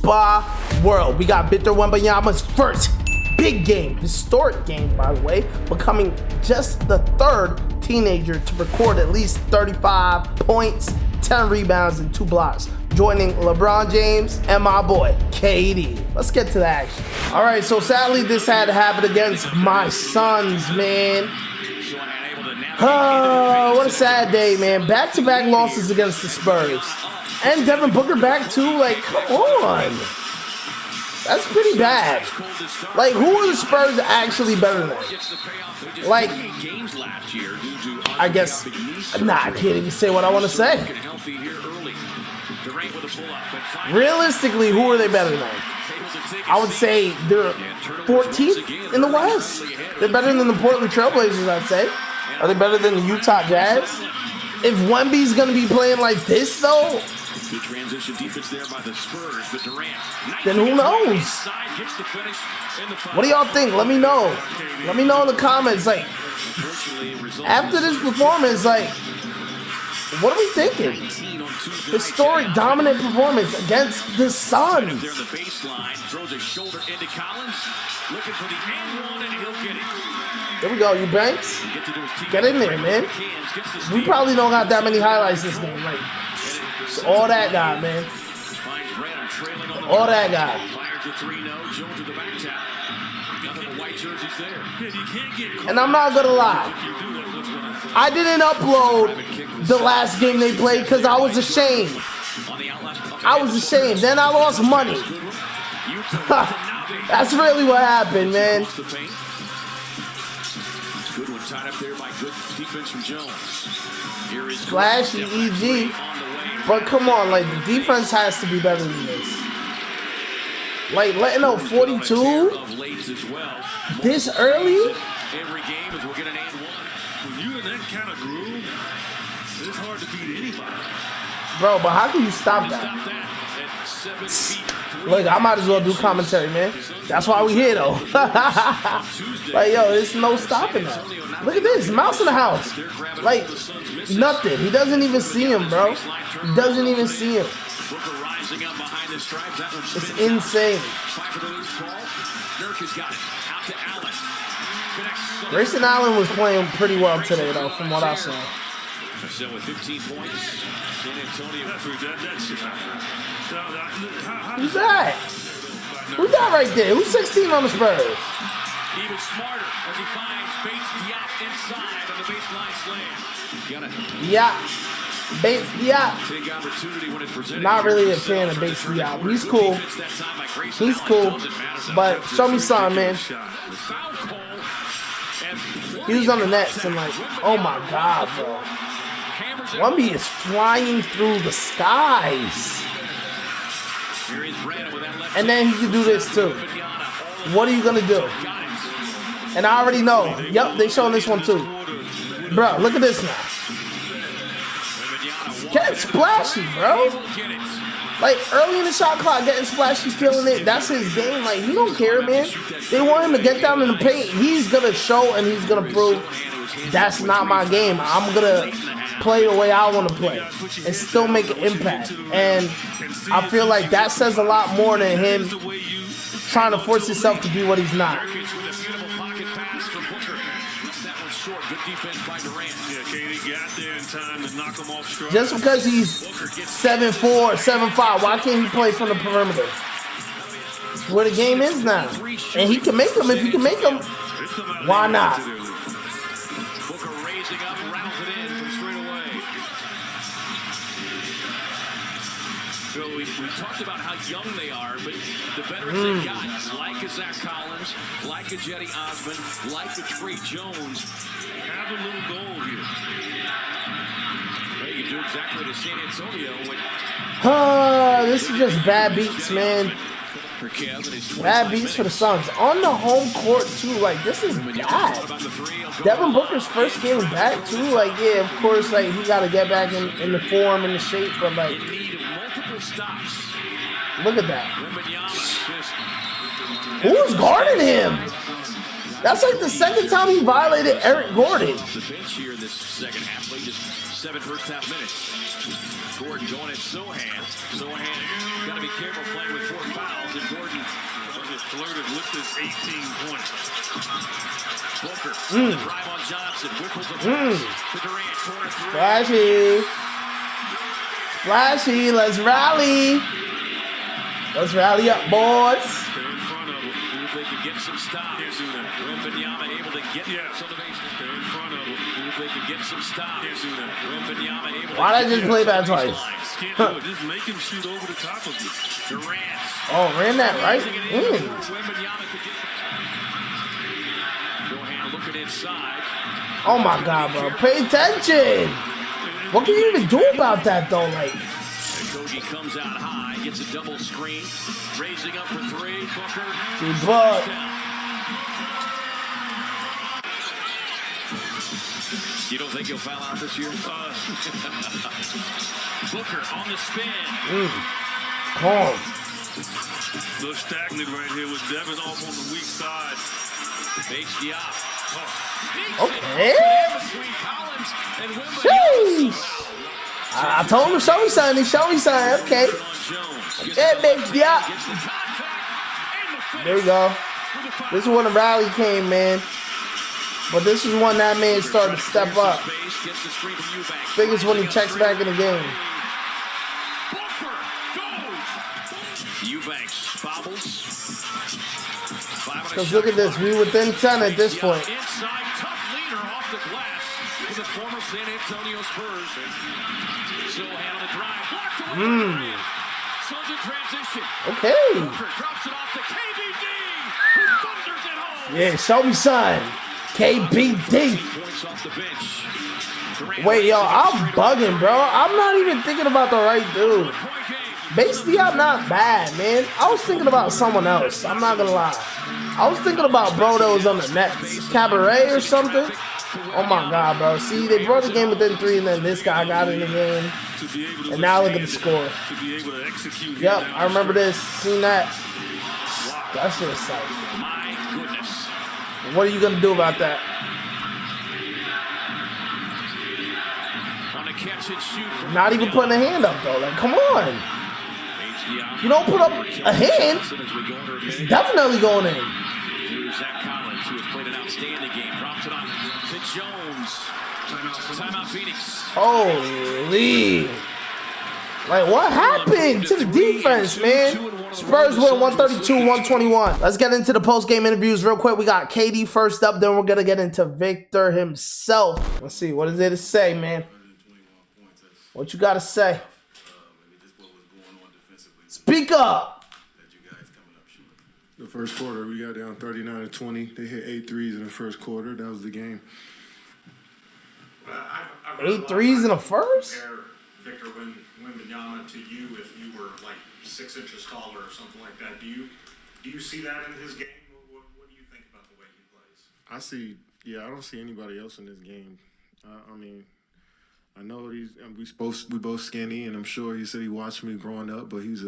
Spa World. We got Victor Wembanyama's first big game, historic game, by the way, becoming just the third teenager to record at least 35 points, 10 rebounds, and 2 blocks, joining LeBron James and my boy, KD. Let's get to the action. All right, so sadly, this had to happen against my Suns, man. What a sad day, man. Back-to-back losses against the Spurs. And Devin Booker back, too. Like, come on. That's pretty bad. Like, who are the Spurs actually better than? Like, I guess, I can't even say what I want to say. Realistically, who are they better than? I would say they're 14th in the West. They're better than the Portland Trailblazers, I'd say. Are they better than the Utah Jazz? If Wemby's going to be playing like this, though, the transition defense there by the Spurs, but Durant. Then who knows? What do y'all think? Let me know. Let me know in the comments. Like, after this performance, like, what are we thinking? Historic, dominant performance against the Suns. There we go, you Banks. Get in there, man. We probably don't got that many highlights this game. Like, all that guy, man. All that guy. And I'm not gonna lie, I didn't upload the last game they played because I was ashamed. I was ashamed. Then I lost money. That's really what happened, man. Good one tied up there by good defense from Jones. Flashy EG. But come on, like, the defense has to be better than this. Like, letting out 42 this early? Every game is we'll get an and one. When you in that kind of groove, it's hard to beat anybody. Bro, but how can you stop that? Look, I might as well do commentary, man. That's why we here, though. Like, yo, there's no stopping that. Look at this, mouse in the house. Like, nothing. He doesn't even see him, bro. He doesn't even see him. It's insane. Grayson Allen was playing pretty well today, though, from what I saw. So with 15 points, San Antonio. Who's that? Who's that right there? Who's 16 on the Spurs? Even smarter as he finds Bates Diop inside on the baseline slam. Yeah. Bates Diop. Big opportunity when it's presented. Not really a fan of Bates Diop. He's cool. He's cool. But show me something, man. He was on the Nets and like, oh my God, bro. Wemby is flying through the skies. And then he can do this too. What are you gonna do? And I already know. Yep, they showing this one too. Bro, look at this now. Getting splashy, bro. Like, early in the shot clock, getting splashy, feeling it. That's his game. Like, he don't care, man. They want him to get down in the paint. He's gonna show and he's gonna prove that's not my game. I'm gonna play the way I want to play and still make an impact. And I feel like that says a lot more than him trying to force himself to be what he's not. Just because he's 7'4", 7'5", why can't he play from the perimeter? It's where the game is now. And he can make them. If he can make them, why not? So we talked about how young they are, but the veterans they've got, like a Zach Collins, like a Jetty Osmond, like a Trey Jones, have a little goal here. Hey, you do exactly to San Antonio. This is just bad beats, man. Bad beats for the Suns. On the home court, too. Like, this is bad. Devin Booker's first game back, too. Like, yeah, of course, like, he got to get back in the form and the shape, but, like, look at that. Who is guarding him? That's like the second time he violated Eric Gordon. The bench here in this second half, played just 7 first-half minutes. Gordon going at Sohan. Sohan got to be careful playing with 4 fouls. And Gordon just flirted with this 18 points. Booker, drive on Johnson, whipples the pass to Durant, corner 3. Flashy, let's rally. Let's rally up, boys. Stay in front of him. See if they can get some stops. Wembanyama able to get some of the bases. Stay in front of him. See if they can get some stops. Wembanyama able to Why'd I just play that twice? Can't do it. Just make him shoot over the top of you. Durant. Oh, ran that right? Wembanyama could get. Sohan looking inside. Oh my God, bro. Pay attention. What can you even do about that, though? Like, Koji comes out high, gets a double screen, raising up for 3. Booker. Buck. You don't think he'll foul out this year? Booker on the spin. Calm. Looks stagnant right here with Devin off on the weak side. HDI. Okay. Sheesh. I told him to show me something. He showed me something. Okay. Yeah, baby. Yeah. There we go. This is when the rally came, man. But this is when that man started to step up. Biggest when he checks back in the game. Because look at this. We within 10 at this point. The former San Antonio Spurs. Sohan on the drive. Suns in transition. Okay. Drops it off to KBD. Who thunders it home. Yeah, show me son. KBD. Points off the bench. Wait, yo, I'm bugging, bro. I'm not even thinking about the right dude. Basically, I'm not bad, man. I was thinking about someone else. I'm not gonna lie. I was thinking about bro that was on the Nets. Cabaret or something. Oh my God, bro. See, they brought the game within 3 and then this guy got in the game. And now look at the score. Yep, I remember this. Seen that. That shit is sick. My goodness. What are you going to do about that? Not even putting a hand up, though. Like, come on. You don't put up a hand, it's definitely going in. Zach Collins, who has played an outstanding game, drops it off to Jones. Timeout Phoenix. Holy. Like, what happened to the defense, man? Spurs win 132-121. Let's get into the post-game interviews real quick. We got KD first up, then we're going to get into Victor himself. Let's see, what is there to say, man? What you got to say? Speak up. The first quarter, we got down 39-20. They hit 8 threes in the first quarter. That was the game. 8 threes in the first? Victor Wembanyama to you if you were like 6 inches taller or something like that. Do you see that in his game? What do you think about the way he plays? I don't see anybody else in this game. I mean, I know we both skinny, and I'm sure he said he watched me growing up, but he's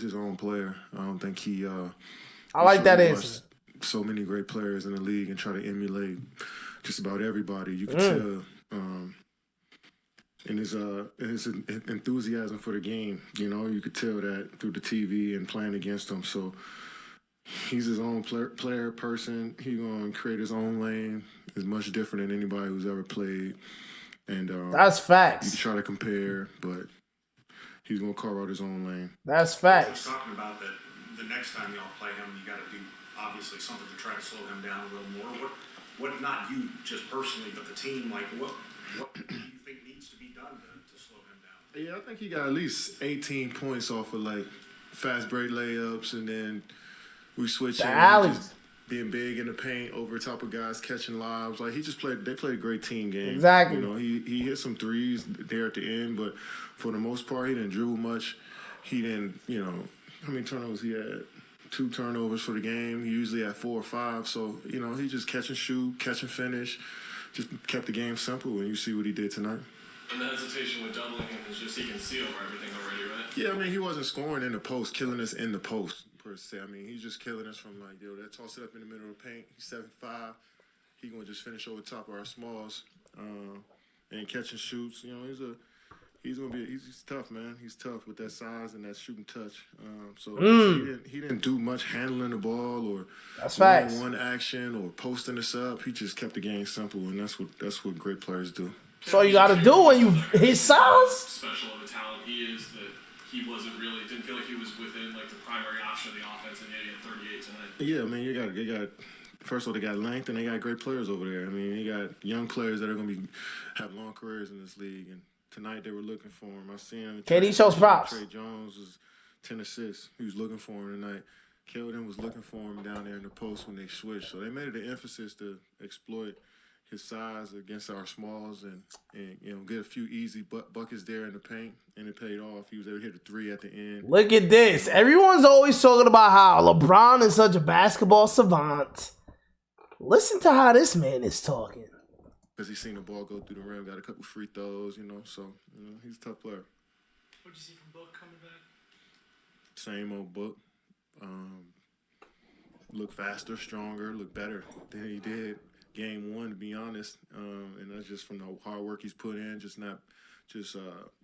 his own player. I don't think he. I like that answer. So many great players in the league and try to emulate just about everybody. You can tell, and his enthusiasm for the game. You know, you could tell that through the TV and playing against them. So he's his own player person. He's gonna create his own lane. Is much different than anybody who's ever played. And that's facts. You can try to compare, but he's gonna carve out his own lane. That's facts. He's talking about that the next time y'all play him, you got to do obviously something to try to slow him down a little more. What not you just personally, but the team, like what do you think needs to be done to slow him down? Yeah, I think he got at least 18 points off of like fast break layups, and then we switch alleys. Being big in the paint over top of guys catching lobs. Like they played a great team game. Exactly. You know, he hit some threes there at the end, but for the most part he didn't dribble much. He didn't, how many turnovers he had? 2 turnovers for the game. He usually had 4 or 5. So, he just catch and shoot, catch and finish. Just kept the game simple, and you see what he did tonight. And the hesitation with doubling him is just he can see over everything already, right? Yeah, I mean, he wasn't scoring in the post, killing us in the post. per se. I mean, he's just killing us from like, yo, that toss it up in the middle of the paint. He's 7'5". He gonna just finish over top of our smalls and catch and shoots. You know, he's tough, man. He's tough with that size and that shooting touch. So he didn't do much handling the ball or that's facts. One action or posting us up. He just kept the game simple, and that's what great players do. So you got to do when you his size. Special of a talent he is that he didn't feel like he was within like the primary option of the offense, and yet he had 38 tonight. Yeah, I mean, they got. First of all, they got length and they got great players over there. I mean, they got young players that are going to have long careers in this league. And tonight they were looking for him. I seen him. KD shows props. Trey Jones was 10 assists. He was looking for him tonight. Keldon was looking for him down there in the post when they switched. So they made it an emphasis to exploit his size against our smalls and you know, get a few easy buckets there in the paint, and it paid off. He was able to hit a 3 at the end. Look at this. Everyone's always talking about how LeBron is such a basketball savant. Listen to how this man is talking. Because he's seen the ball go through the rim, got a couple free throws, you know, so he's a tough player. What'd you see from Book coming back? Same old Book. Look faster, stronger, look better than he did game 1, to be honest. And that's just from the hard work he's put in,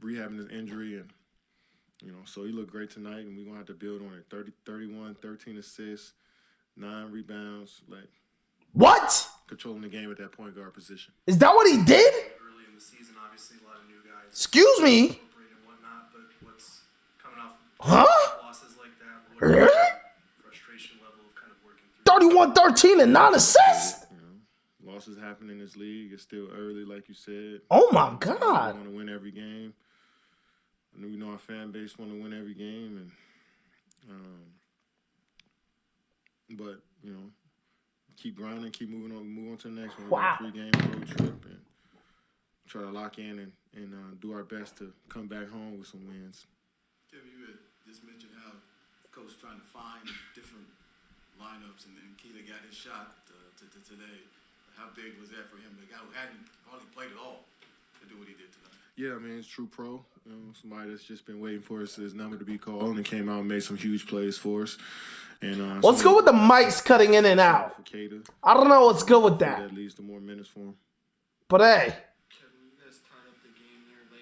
rehabbing his injury. And, you know, so he looked great tonight, and we're going to have to build on it. 31, 13 assists, 9 rebounds, like. What? Controlling the game at that point guard position. Is that what he did? Early in the season, obviously, a lot of new guys. Excuse me? And whatnot, but what's coming off losses like that? What is the frustration level of kind of working through? 31-13 and 9 assists? You know, losses happen in this league. It's still early, like you said. Oh, my God. We want to win every game. We know our fan base want to win every game. But, you know, keep grinding, keep move on to the next one. Wow. 3-game road trip and try to lock in and do our best to come back home with some wins. Kevin, you had just mentioned how coach trying to find different lineups, and then Keita got his shot today. How big was that for him? The guy who hadn't hardly played at all to do what he did tonight. Yeah, I mean, it's true pro. You know, somebody that's just been waiting for his number to be called and came out and made some huge plays for us. And what's good with the mics cutting in and out? I don't know what's good with that. That leads to more minutes for him. But hey,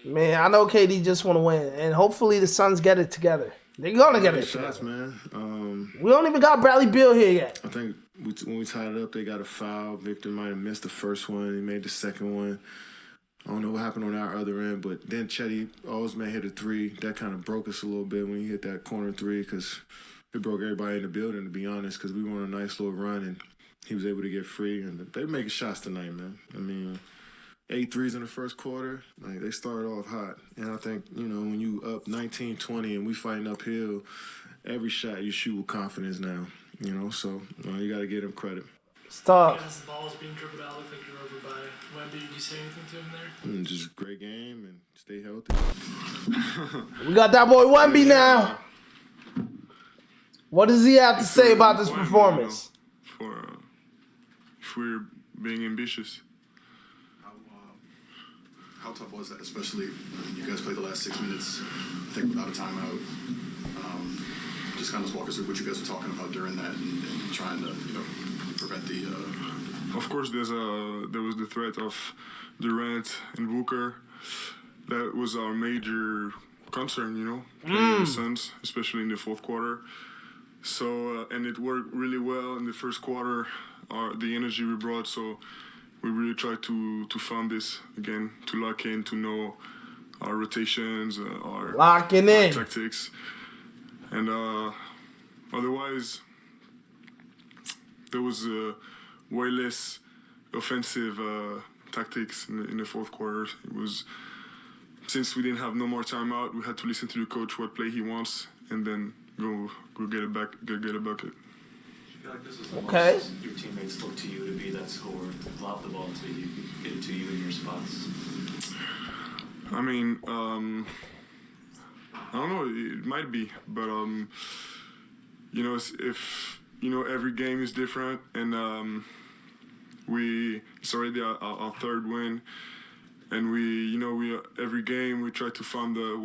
man, I know KD just want to win, and hopefully the Suns get it together. They're gonna get it shots, together. Man. We don't even got Bradley Beal here yet. I think when we tied it up, they got a foul. Victor might have missed the first one. He made the second one. I don't know what happened on our other end, but then Chetty Osman hit a 3. That kind of broke us a little bit when he hit that corner 3 because it broke everybody in the building, to be honest, because we were on a nice little run and he was able to get free. And they were making shots tonight, man. I mean, 8 threes in the first quarter. Like, they started off hot. And I think, you know, when you up 19-20 and we fighting uphill, every shot you shoot with confidence now, you know. So you got to give him credit. Stop. As the ball was being dribbled out, looked like you were over by Wemby. Did you say anything to him there? Just great game and stay healthy. We got that boy Wemby now. What does he have to say about this performance? If we're being ambitious. How tough was that, especially you guys played the last 6 minutes, I think, without a timeout? Just kind of walk us through what you guys were talking about during that and trying to, you know, prevent the. Of course, there was the threat of Durant and Booker. That was our major concern, you know, playing the Suns, especially in the fourth quarter. So, and it worked really well in the first quarter, the energy we brought. So we really tried to find this again, to lock in, to know our rotations, our tactics. And otherwise, there was way less offensive tactics in the fourth quarter. It was, since we didn't have no more timeout, we had to listen to the coach what play he wants, and then go get it back, go get a bucket. I feel like this is almost your teammates look to you to be that scorer, to lob the ball to you, get it to you in your spots. I mean, I don't know, it might be, but you know, if you know, every game is different, and it's already our third win, and we every game we try to find the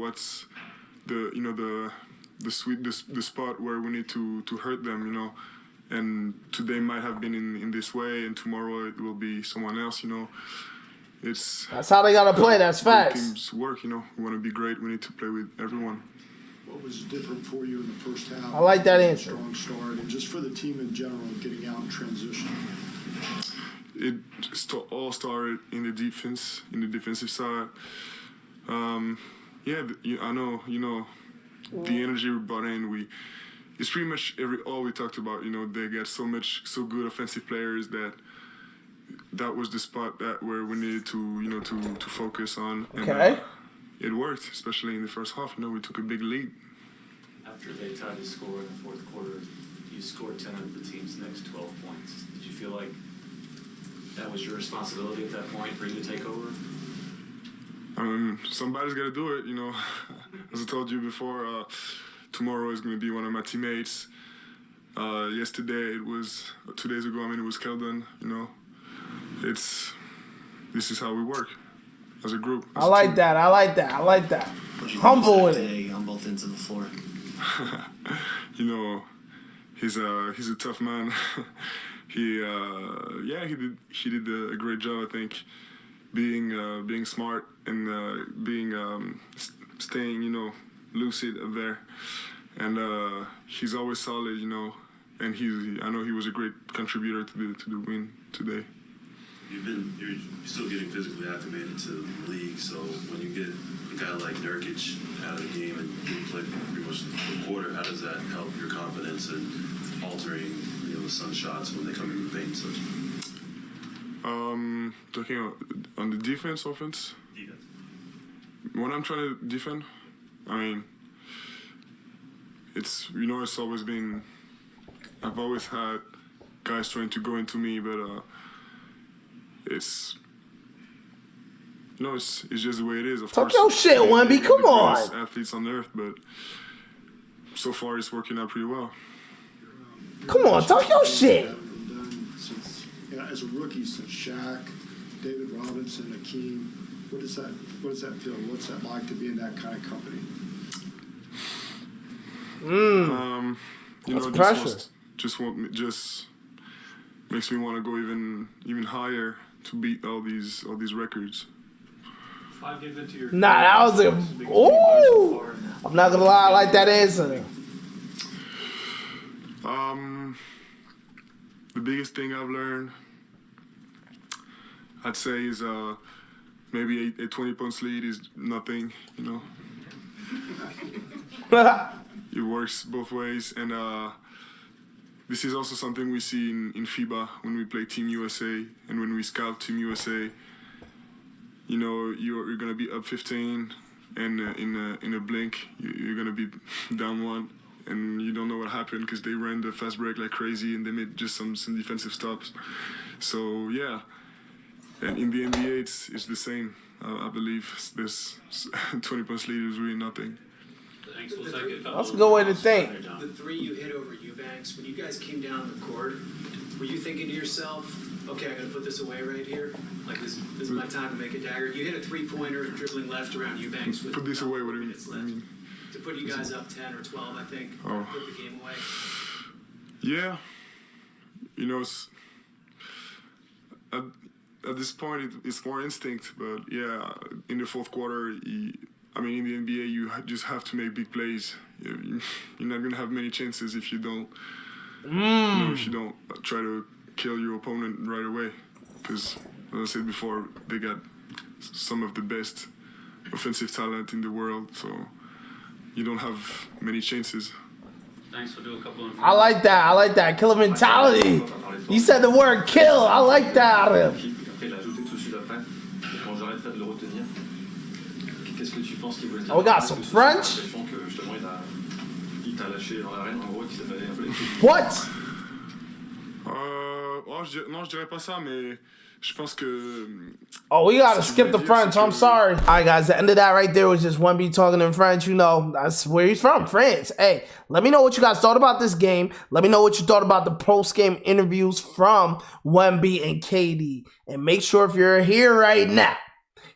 the spot where we need to hurt them, you know. And today might have been in this way, and tomorrow it will be someone else, you know. That's how they gotta play. That's facts. Teams work, you know. We want to be great. We need to play with everyone. What was different for you in the first half? I like that answer. Strong start, and just for the team in general, getting out in transition. It all started in the defense, in the defensive side. I know, you know, the energy we brought in. It's pretty much all we talked about. You know, they got so good offensive players that was the spot where we needed to, you know, to focus on. And, okay. It worked, especially in the first half. You know, we took a big lead. After they tied the score in the fourth quarter, you scored 10 of the team's next 12 points. Did you feel like that was your responsibility at that point for you to take over? I mean, somebody's got to do it, you know. As I told you before, tomorrow is going to be one of my teammates. Yesterday, 2 days ago, it was Keldon, you know. This is how we work as a group. I like that. Humble with it. On both ends of the floor. You know, he's a tough man. He did a great job, I think, being smart and staying, you know, lucid up there. And he's always solid, you know. And I know he was a great contributor to the win today. You're still getting physically acclimated to the league, so when you get a guy like Nurkic out of the game and you play pretty much the quarter, how does that help your confidence in altering, you know, the Sun shots when they come in the paint and such? Talking on the defense, offense. Defense. When I'm trying to defend, I mean, it's always been. I've always had guys trying to go into me, but it's just the way it is. Of Talk course, your shit, Wemby. Come on. Athletes on earth, but so far it's working out pretty well. Come on, talk your shit. Since, as a rookie, since Shaq, David Robinson, Akeem, what does that feel? What's that like to be in that kind of company? That's pressure. Just makes me want to go even higher to beat all these records. 5 games into your that was ooh. I'm not gonna lie, I like that answer. The biggest thing I've learned, I'd say, is maybe a 20-point lead is nothing, you know. It works both ways, and this is also something we see in FIBA when we play Team USA and when we scout Team USA. You know, you're gonna be up 15, and in a blink you're gonna be down 1, and you don't know what happened because they ran the fast break like crazy and they made just some defensive stops. So yeah, and in the NBA it's the same. I believe this 20-point lead is really nothing. That's a good way to think. The 3 you hit over Eubanks, when you guys came down the court, were you thinking to yourself, okay, I gotta put this away right here? Like, this is my time to make a dagger? You hit a 3-pointer dribbling left around Eubanks. Put this away, what do you mean? To put you guys up 10 or 12, I think. Oh. Put the game away. Yeah. You know, at this point, it's more instinct, but yeah, in the fourth quarter, in the NBA, you just have to make big plays. You're not gonna have many chances if you don't. If you don't try to kill your opponent right away, because as I said before, they got some of the best offensive talent in the world, so you don't have many chances. Thanks for doing a couple of. I like that. Killer mentality. You said the word kill. I like that out of him. Oh, we got some French? What? Non, je dirais pas ça, mais je pense que. Oh, we gotta skip the French. I'm sorry. All right, guys. The end of that right there was just Wemby talking in French. You know, that's where he's from, France. Hey, let me know what you guys thought about this game. Let me know what you thought about the post-game interviews from Wemby and KD. And make sure if you're here right now,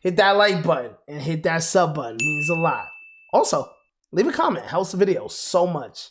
hit that like button and hit that sub button. It means a lot. Also, Leave a comment. Helps the video so much.